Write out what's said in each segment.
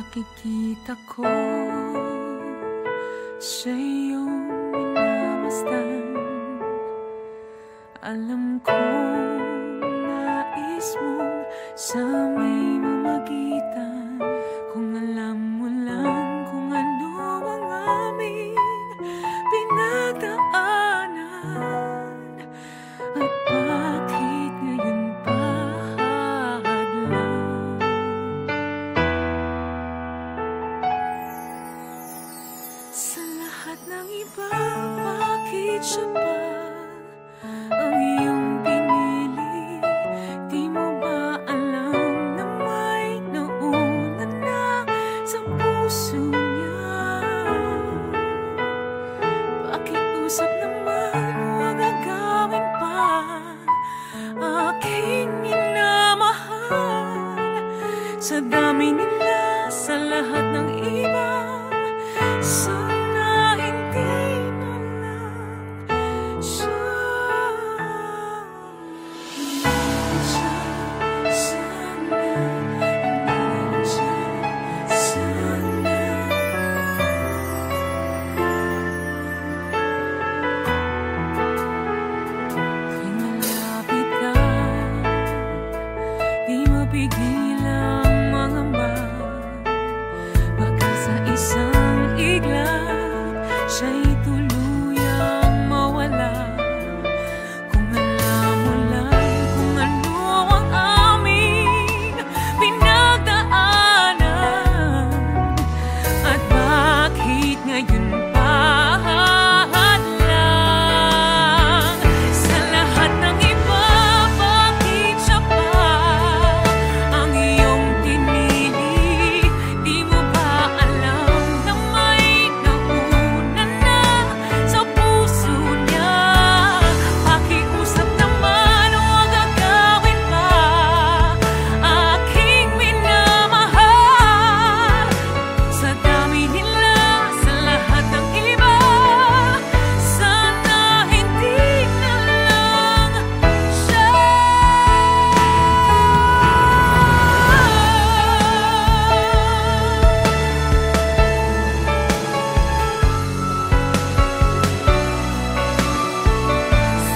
nakikita ko sa iyong minamasdan. Alam kong nais mong sa may mamagitan. Kung alam mo lang kung ano ang aming pinagdaanan, at bakit ngayon pa hadlang. Sa lahat ng iba, bakit siya pa ang iyong pinili? Di mo ba alam na may nauna na sa puso niya? Pakiusap naman, huwag agawin pa aking minamahal. Sa dami nila, sa lahat ng iba, sana hindi na lang siya. Pigil ang mga baka sa isang iglap siya'y tuluyang mawala. Kung alam mo lang kung ano ang aming pinagdaanan, at bakit ngayon pa hadlang. Sa lahat ng iba, bakit siya pa ang iyong pinili? Di mo ba alam na may nauna na sa puso niya? Pakiusap naman, huwag agawin pa aking minamahal. Sa dami nila, sa lahat ng iba, sana hindi na lang siya.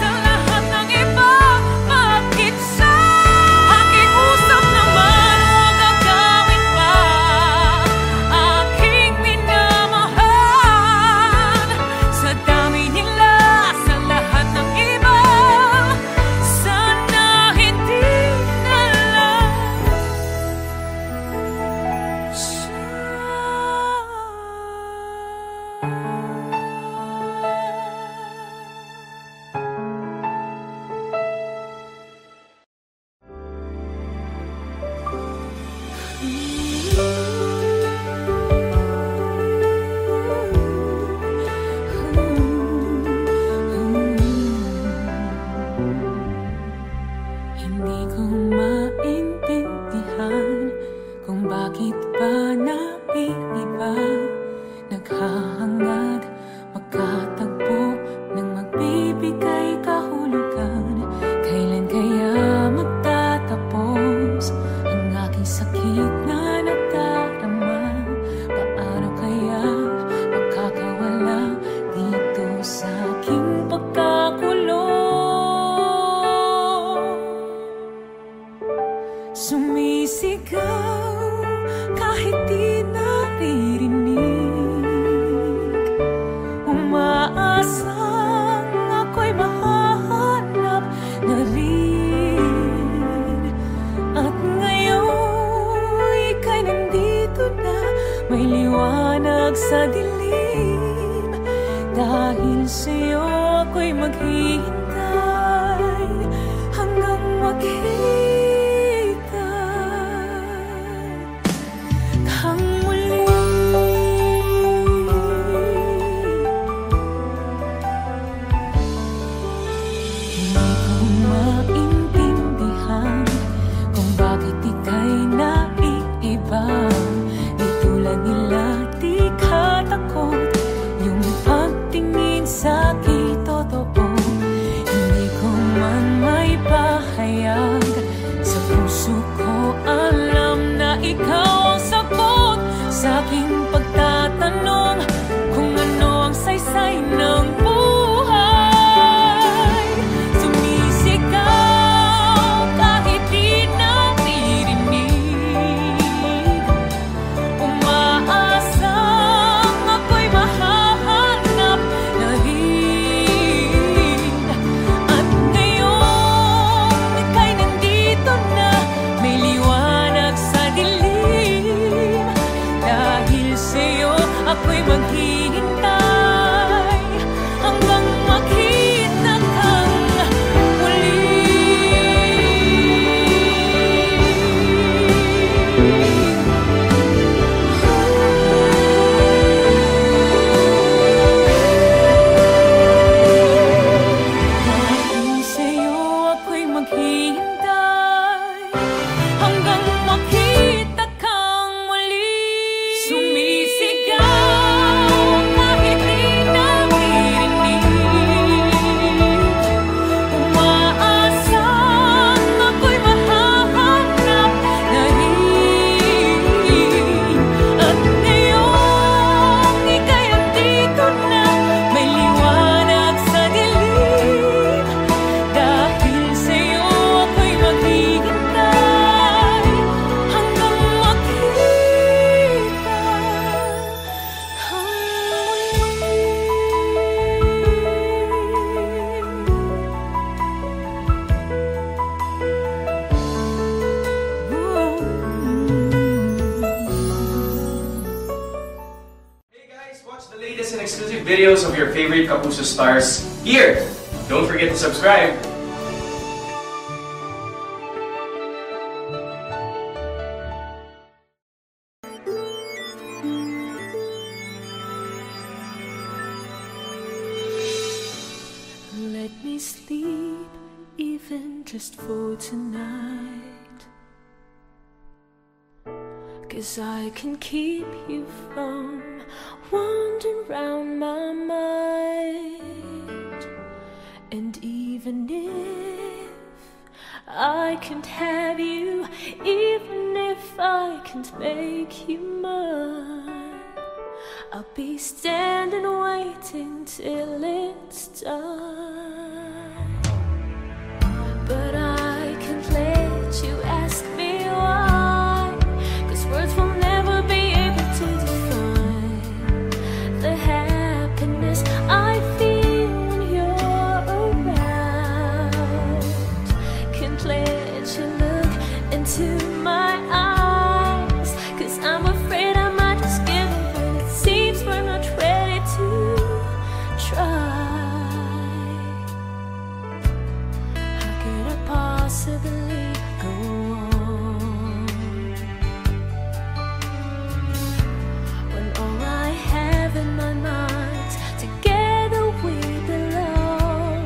Sa lahat ng iba, bakit siya? Pakiusap naman, huwag agawin pa aking minamahal. Sa dami nila, sa lahat ng iba, sana hindi na lang siya. Hindi ko maintindihan kung bakit ba naiiba, naghahangad magkatagpo ng magbibigay kahulugan. Kailan kaya magtatapos ang aking sakit na nadarama? Paano kaya makakawala dito sa aking pagkakulong? Sumisigaw kahit di naririnig, umaasang ako'y mahanap na rin. At ngayon ika'y nandito na, may liwanag sa dilim. Dahil sa'yo ako'y maghihintay hanggang makita kang muli. Hindi ko maintindihan kung bakit ika'y naiiba. Di tulad nila, di ka takot. Yung pagtingin sa'kin totoo. videos of your favorite Kapuso stars here. Don't forget to subscribe. Let me sleep, even just for tonight, 'cause I can keep you from wandering round my mind. And even if I can't have you, even if I can't make you mine, I'll be standing waiting till it's done. But I can't let you ask me why, 'cause words will never be able to define the happiness I feel when you're around. Can't let you look into my eyes, 'cause I'm afraid I might just give up when it seems we're not ready to try. How could I possibly go on when all I have in my mind, together we belong?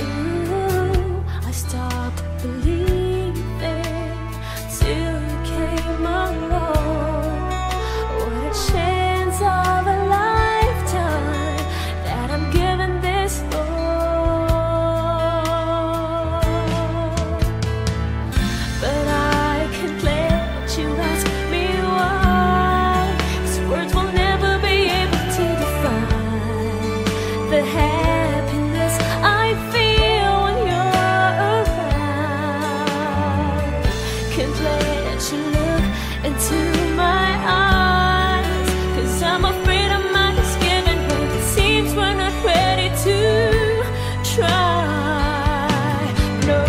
Ooh, I stopped believing till you came along. What a chance of a lifetime that I'm giving this love. But I can't let you ask me why, 'cause words will never be able to define the happiness I feel when you're around. Can't let you look into my eyes, 'cause I'm afraid I might just give in when it seems we're not ready to try. No,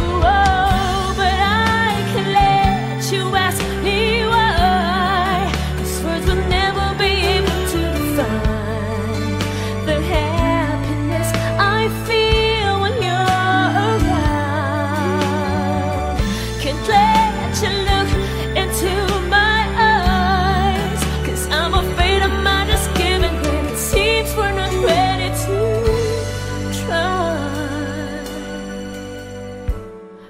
but I can let you ask me why, 'cause words will never be able to define the happiness I feel when you're around. Can't let you look into my eyes, 'cause I'm afraid I might just give in when it seems we're not ready to try.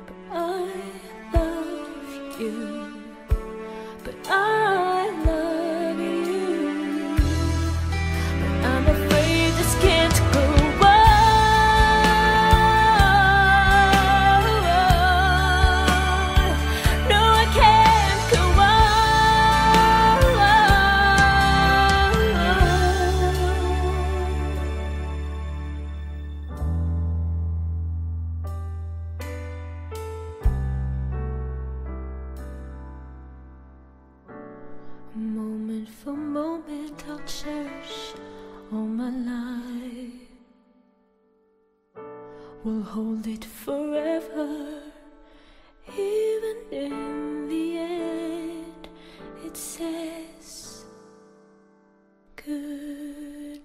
But I love you, but I love you, but I'm afraid this can't go on. No, I can't go Moment for moment, I'll cherish all my life. We'll hold it forever, even in the end. It says goodbye.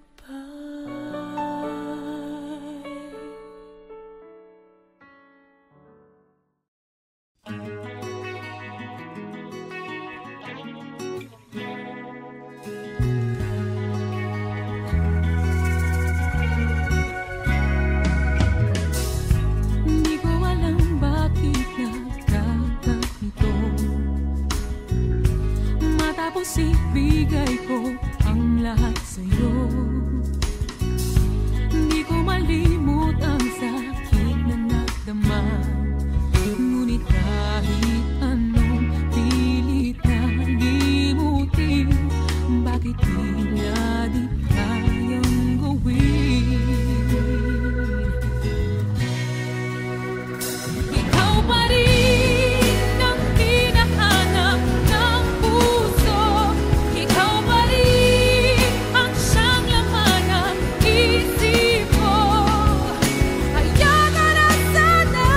Hindi ko alam bakit nagkaganito, matapos ibigay ko ang lahat sa'yo. Hindi ko malimot ang sakit na nadama, ngunit kahit anong pilit na limutin, bakit tila di kayang gawin? Ikaw pa rin ang hinahanap ng puso, ikaw pa rin ang siyang laman ng isip ko. Kaya ka na sana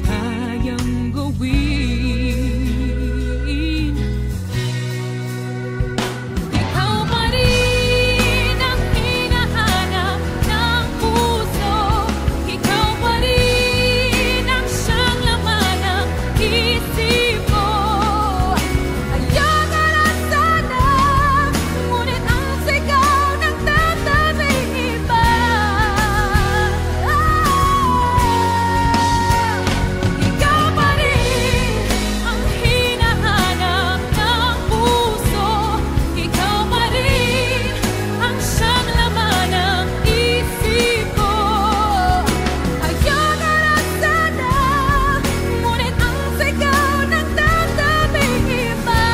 kayang gawin. Ikaw pa rin ang hinahanap ng puso. Ikaw pa rin ang siyang laman ng isip ko. Ayaw ka na sana, ngunit ang sigaw ng tatabing iba. Ikaw pa rin ang hinahanap ng puso. Ikaw pa rin ang siyang laman ng isip ko. Ayaw ka na sana, ngunit ang sigaw ng tatabing iba.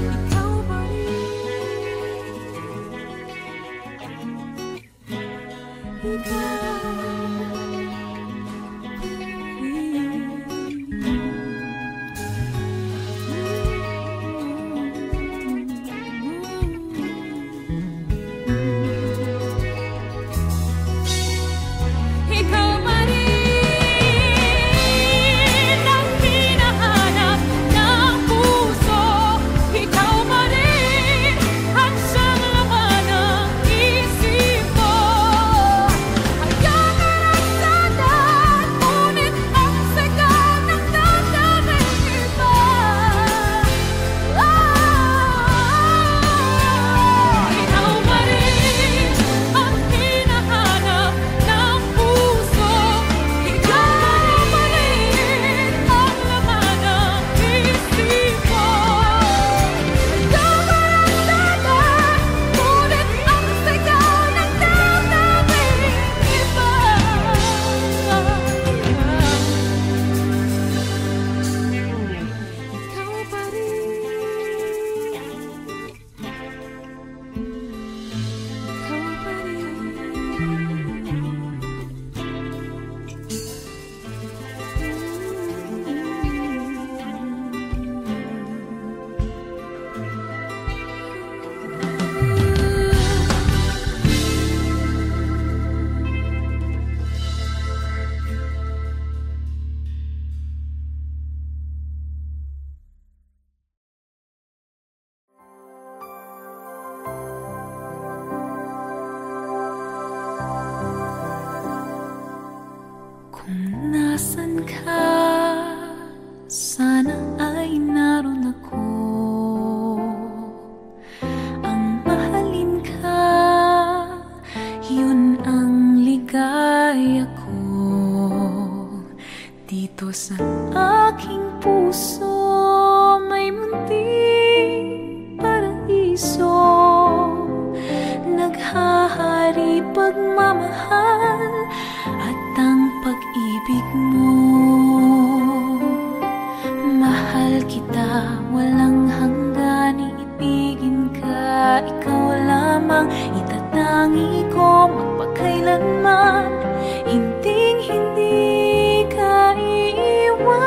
Ikaw pa rin. Ikaw pa rin ang hinahanap ng puso. Ikaw pa rin ang siyang laman ng isip ko. Ayaw ka na sana, ngunit ang sigaw ng tatabing iba. Ikaw pa rin ang hinahanap ng puso. Ikaw pa rin ang laman ng isip ko. Ayaw ka na sana, ngunit ang sigaw ng tatabing iba. Ikaw pa rin. Ikaw pa Kung nasan ka, sana ay naroon ako. Ang mahalin ka, yun ang ligaya ko. Dito sa aking puso, may munting paraiso. Naghahari pagmamahal at ang pag-ibig mo. Mahal kita, walang hanggan, iibigin ka. Ikaw lamang itatangi ko magpakailanman. Hinding-hindi ka iiwan.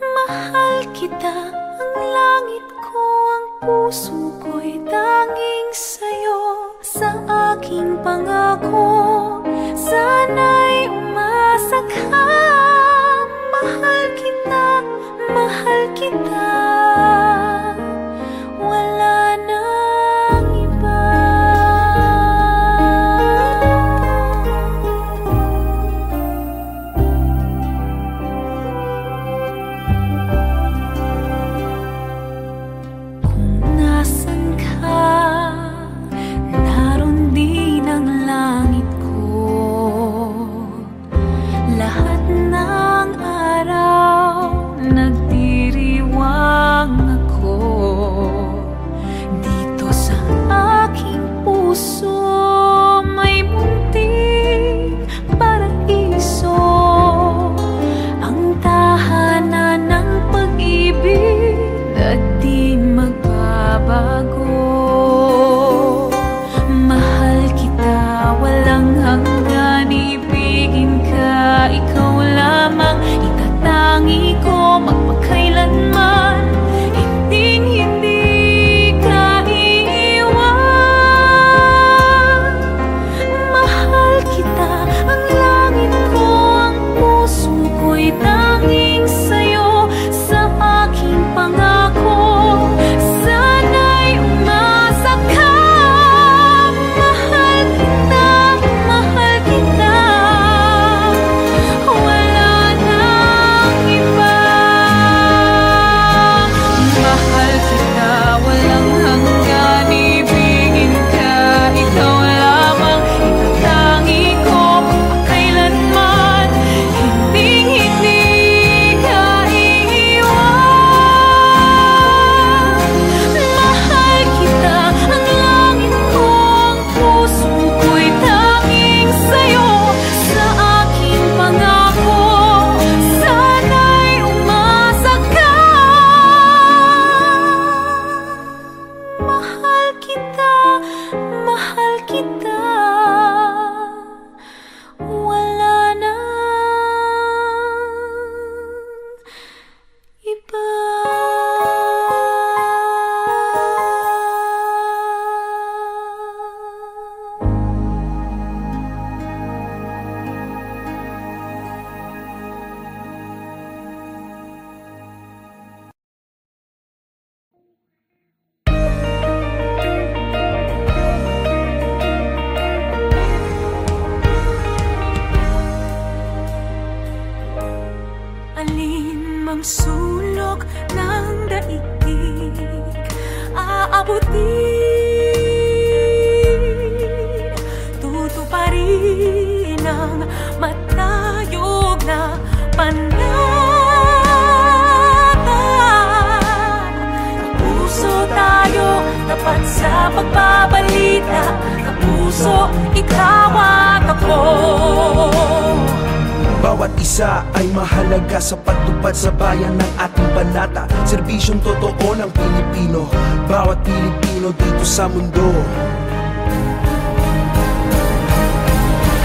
Mahal kita, ang langit ko, ang puso ko'y tanging sa'yo. Sa aking pangako, sana'y umasa ka. Mahal kita, mahal kita. Wala nang iba. Kung nasan ka, naroon din ang langit ko. Lahat ng araw nagdiriwang ng matayog na panatan. Kapuso tayo, tapat sa pagbabalita. Kapuso, ikaw at ako. Bawat isa ay mahalaga sa pagtupad sa bayan ng ating banata. Serbisyong totoo ng Pilipino, bawat Pilipino dito sa mundo.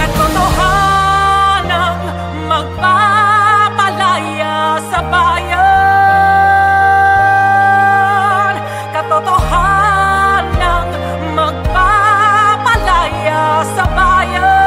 Katotohanang magpapalaya sa bayan. Katotohanang magpapalaya sa bayan.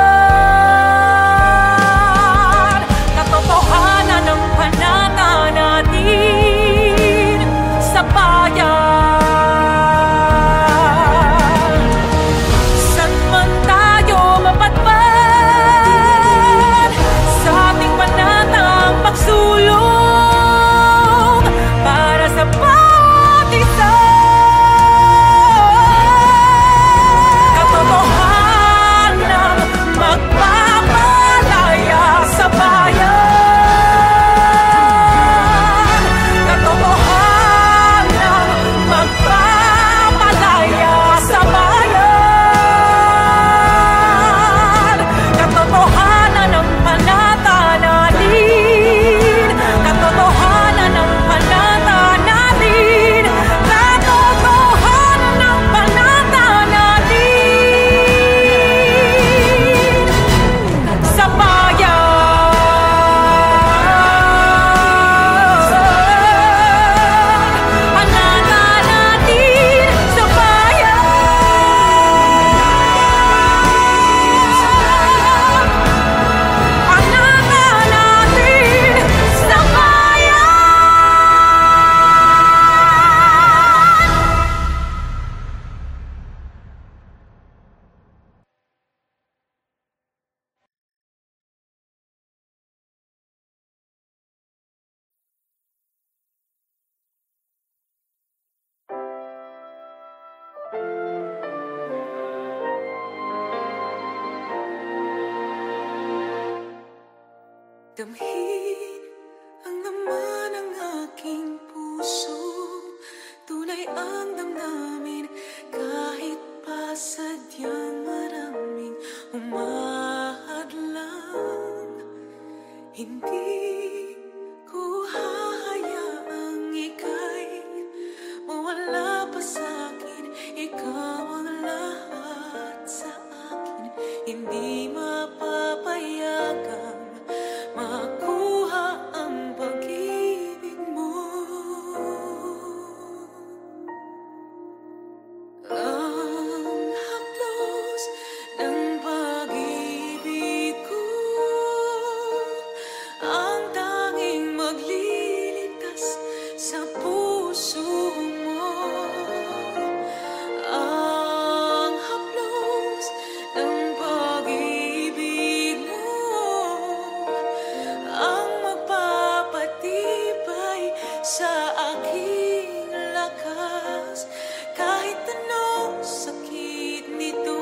Damhin ang laman ng aking puso, tunay ang damdamin, kahit pa sadyang maraming umahadlang. Hindi ko hahayaang ika'y mawala pa sa'kin, ikaw ang lahat sa akin. Hindi mapapayagang makuha ang pag-ibig mo. Ang haplos ng pag-ibig ko, ang tanging magliligtas sa puso mo. Ang haplos ng pag-ibig mo, ang magpapatibay sa aking lakas. Kahit anong sakit nito,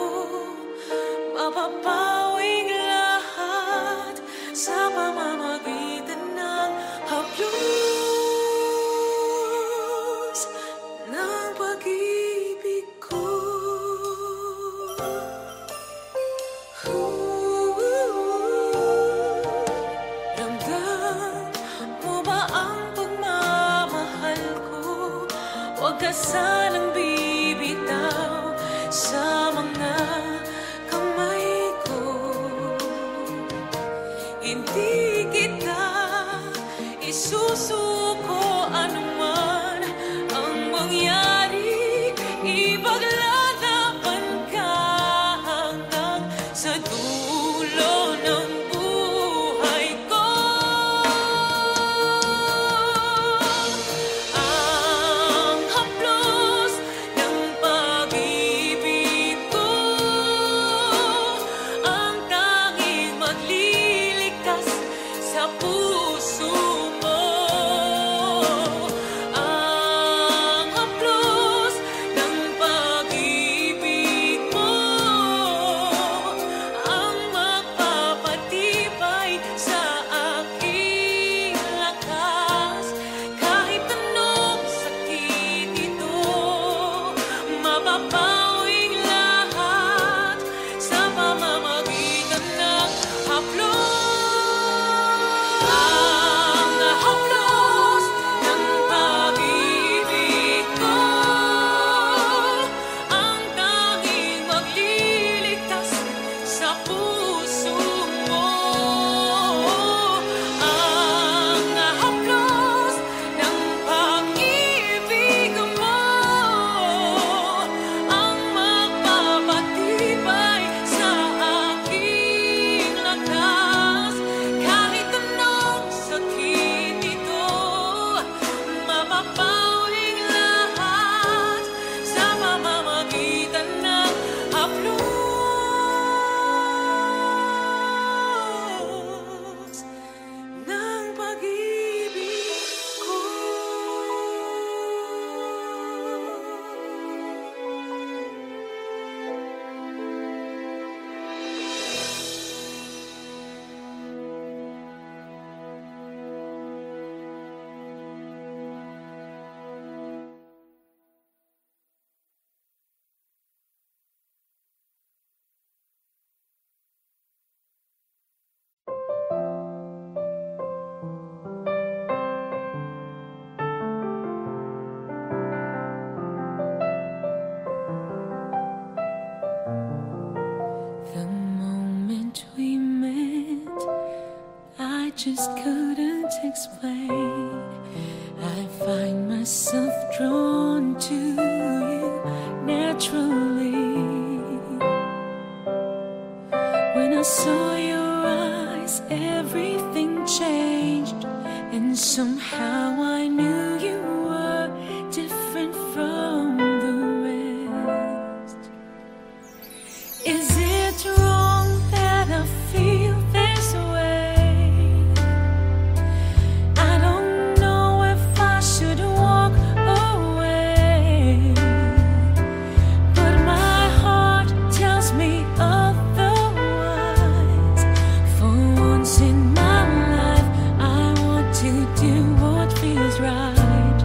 mapapawing lahat sa pamamagitan ng haplos ng pag-ibig ko. Ramdam mo ba ang pagmamahal ko? Huwag ka sanang bibitaw sa mga kamay ko. Hindi kita isusuko anuman ang mangyari. Ipaglalaban ka hanggang sa dulo ng buhay ko. Ang haplos ng pag-ibig ko, ang tanging magliligtas sa puso mo. Ang haplos ng pag-ibig mo, puso mo. Ang haplos ng pag-ibig mo ang magpapatibay sa aking lakas. Kahit anong sakit ito, mapapawing lahat sa pamamagitan ng haplos ng pag-ibig ko. The moment we met, I just couldn't explain. I find myself drawn to you naturally. When I saw your eyes, everything changed, and somehow I knew you were different from the rest. Is it wrong that I feel this way? I don't know if I should walk away, but my heart tells me otherwise. For once in my life, I want to do what feels right.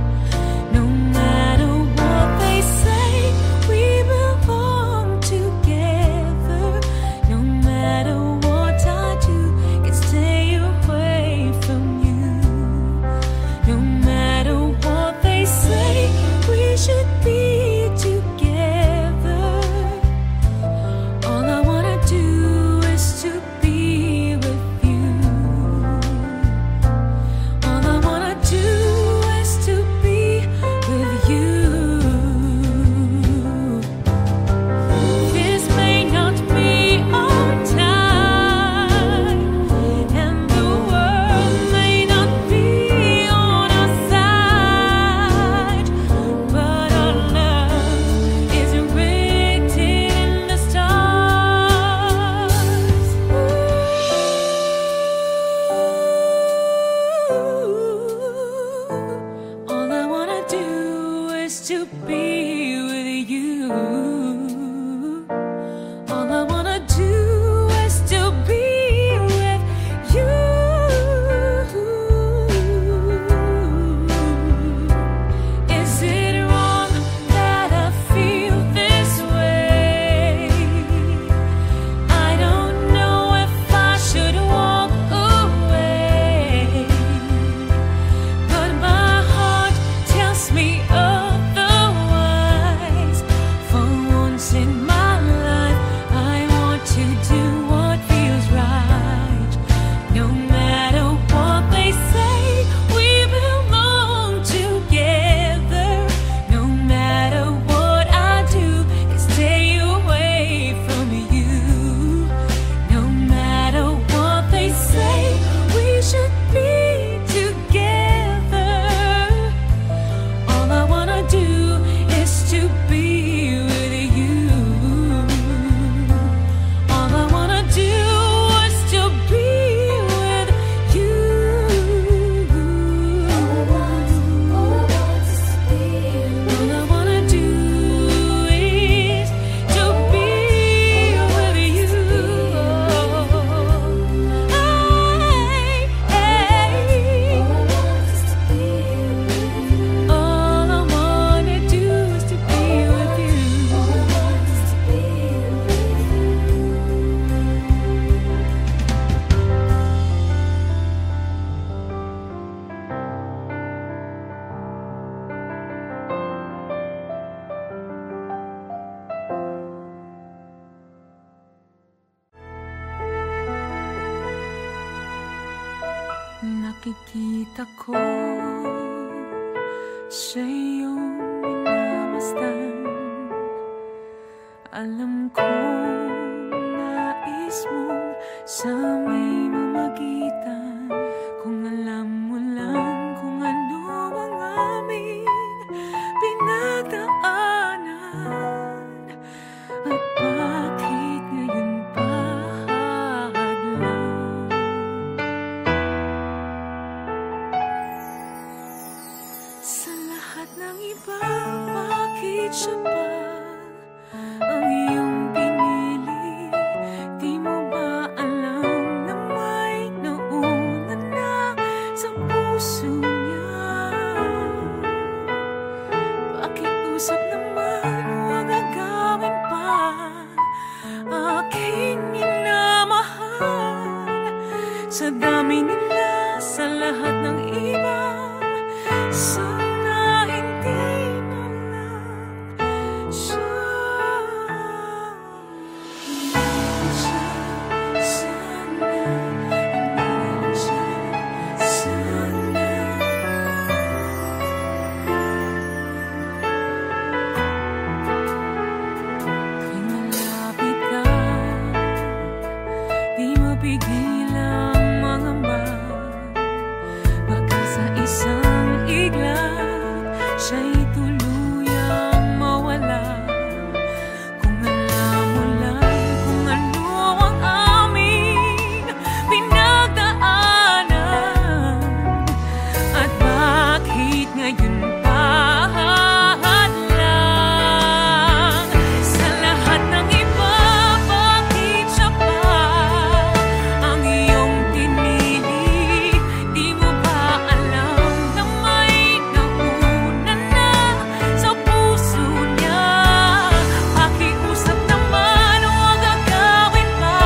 nakikita ko sa iyong minamasdan. Alam kong nais mong sa may mamagitan. Kung alam mo lang kung ano ang aming pinagdaanan, at bakit ngayon pa hadlang. Sa lahat ng iba, bakit siya pa ang iyong pinili? Di mo ba alam na may nauna na sa puso niya? Pakiusap naman, huwag agawin pa aking minamahal. Sa dami nila, sa lahat ng iba, sana hindi na lang siya. Sana hindi siya. Sana kung malapit ka, di mapigil ang mangamba. Baka sa isang iglap, siya'y tuluyang mawala. Kung alam mo lang kung ano ang aming pinagdaanan, at bakit ngayon pa hadlang. Sa lahat ng iba, bakit siya pa ang iyong pinili? Di mo ba alam na may nauna na sa puso niya? Pakiusap naman, huwag agawin pa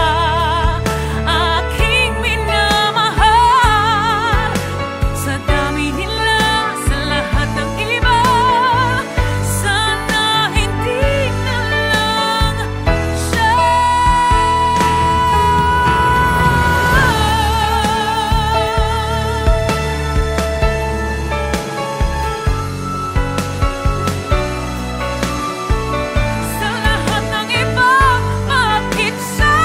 aking minamahal. Sa dami nila, sa lahat ng iba, sana hindi na lang siya. Sa lahat ng iba, bakit siya?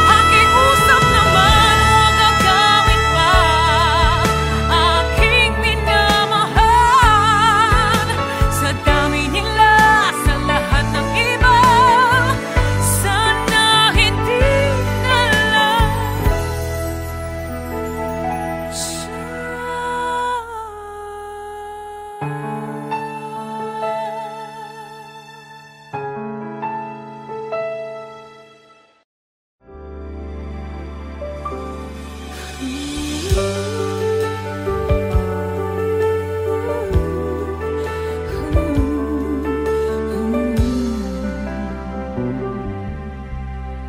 Pakiusap naman, huwag agawin pa aking minamahal. Sa dami nila, sa lahat ng iba, sana hindi na lang siya.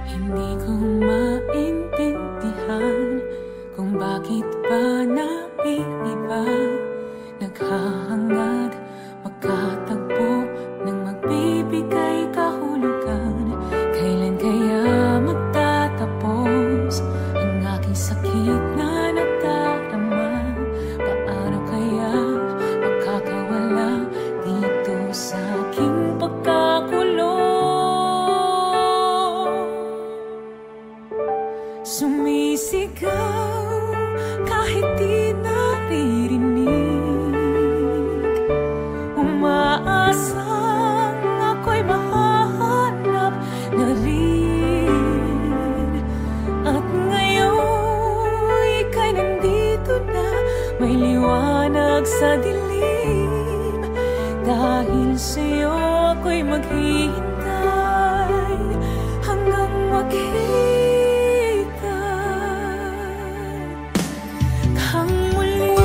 Hindi ko maintindihan kung bakit ba naiiba, naghahangad magkatagpo ng magbibigay kahulugan. Kailan kaya magtatapos ang aking sakit na nadarama? Paano kaya makakawala dito sa aking pagkakulong? Sumisigaw kahit di naririnig, umaasang ako'y mahanap na rin. At ngayon ika'y nandito na, may liwanag sa dilim. Dahil sa'yo ako'y maghihintay hanggang makita kang muli.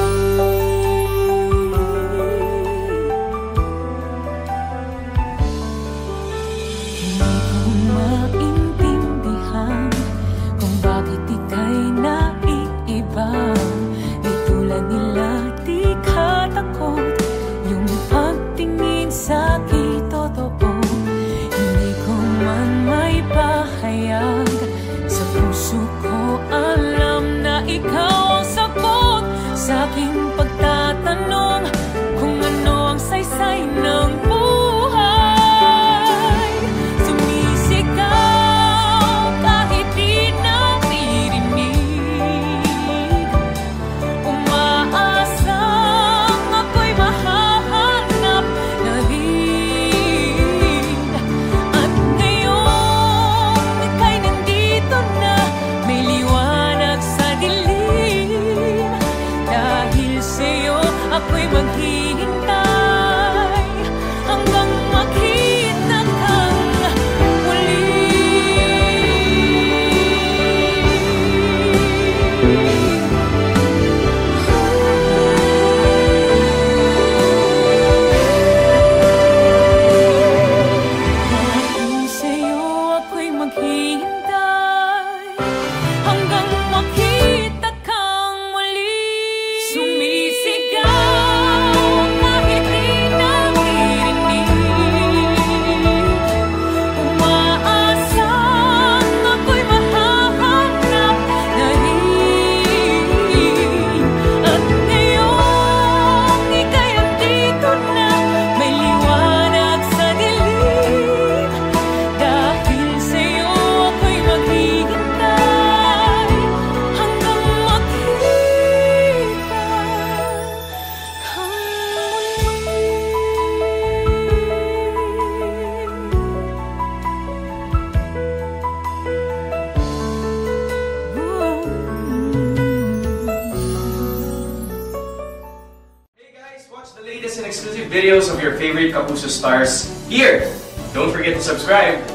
Hindi ko maintindihan kung bakit ika'y naiiba. Di tulad nila, di ka takot. Yung pagtingin sa'kin totoo. Hindi ko man may pahayag, sa puso ko alam na ikaw ang sagot The latest and exclusive videos of your favorite Kapuso stars here. Don't forget to subscribe.